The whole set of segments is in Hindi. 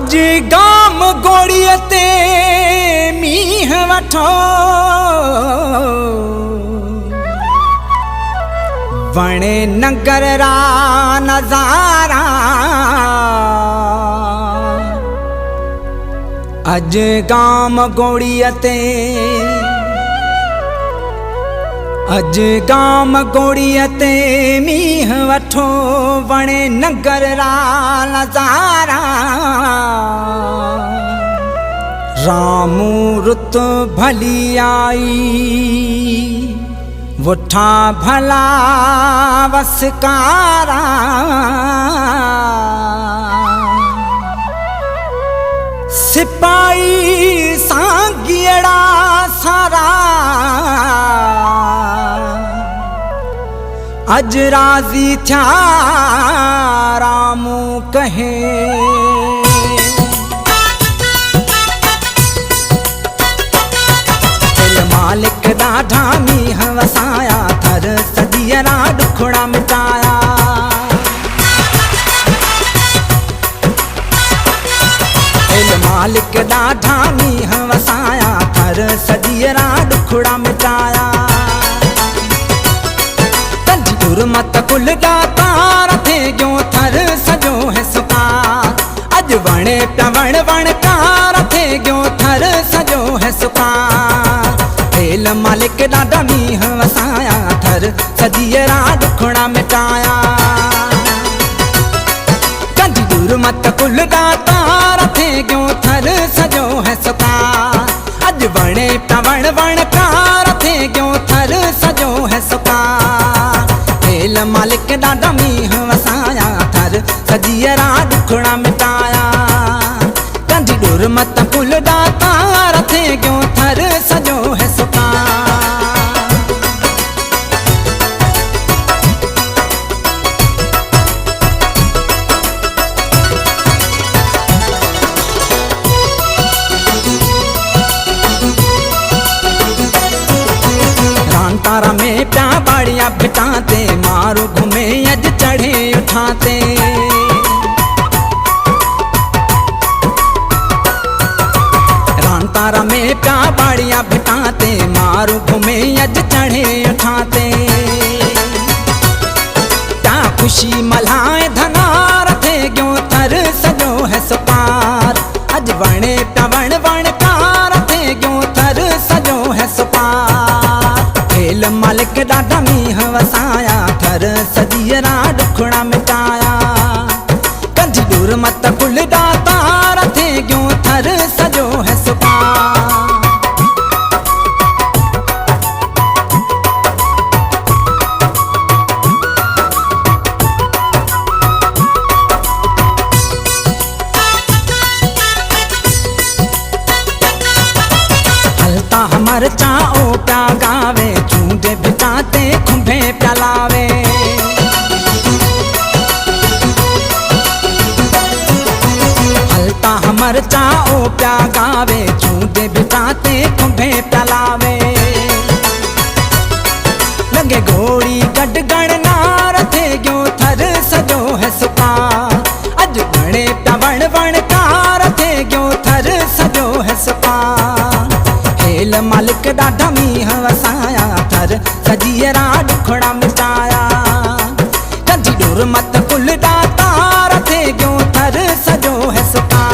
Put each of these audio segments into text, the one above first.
अज गाम गोड़िय ते मीह वठो वणे नगर रा नजारा। अज गाम गोड़िय ते अज गाम गोड़िय ते मीह वठो वणे नगर रा नजारा। रामू रुत भली आई वठा भला वसकारा। सिपाही सांगियड़ा सारा अज राजी थया रामू कहे। मालिक ॾाढा मींह वसाया थर सदियरा दुखड़ा मिटाया। मालिक ॾाढा मींह वसाया थर सदियरा दुखड़ा मिटाया। तंजी गुरमत कुल दातार थे गयो थर सजो है सुका। अज वणे प्या वण वणकार थे गयो थर सजो है सुका। मालिक ॾाढा मींह वसाया थर सदियरा दुखड़ा मिटाया। कंजी गुरमत कुल दातार थे गयो थर सजो है सुका। अज वणे प्या वण वणकार थे गयो थर सजो है सुका। मालिक ॾाढा मींह वसाया थर सदियरा दुखड़ा मिटाया। कंजी गुरमत कुल दातार थे गयो थर सजो है सुका। तारा में प्या बाड़िया बिठाते मारो घूमे अज चढ़े उठाते। रान तारा में प्या बाड़िया बिठाते मारो घूमे अज चढ़े उठाते। क्या खुशी मल्हाए धनार थे गयो थर सजो है सुपार। अज वणे प्या वण वणकार थे गयो थर सजो है सुपार। मालिक ॾाढा मींह वसाया थर सदियरा दुखड़ा मिटाया। कंजी गुरमत कुल दातार थे गयो थर सजो है सुका। हलता हमर चाओ प्या गावे झूठे बिताते खुंभे प्यालावे। हलता हमर चाओ प्या गावे झूठे बिताते खुंभे प्यालावे। लगे घोड़ी गड गणनार थे गयो थर सजो है सुका। अज वणे प्या वण वणकार थे गयो थर सजो है सुका। मालिक ॾाढा मींह वसाया थर सदियरा दुखड़ा मिटाया। कंजी गुरमत कुल दातार थे गयो थर सजो है सुका।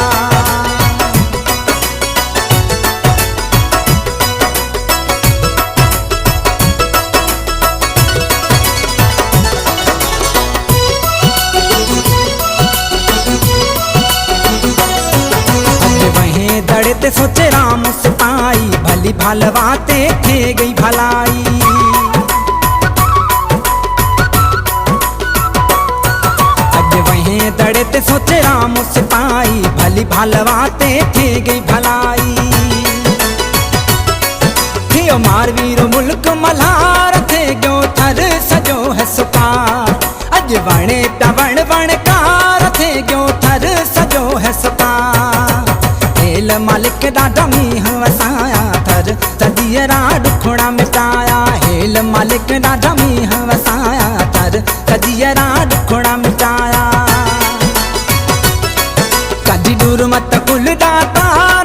दड़ते सोचे राम सिपाही भली भलवाते थे गई भलाई। अज वहीं दड़ते सोचे राम सिपाही भली भलवाते थे गई भलाई। थियो मारवीरो मुल्क मल्हार थे गयो थर सजो है सुपार। अज वणे प्या वण वणकार थे गयो थर सजो है सुपार। मालिक ॾाढा मींह वसाया थर सदियरा दुखड़ा मिटाया। हेल मालिक ॾाढा मींह वसाया थर सदियरा दुखड़ा मिटाया। कदी दूर मत गुलदा तार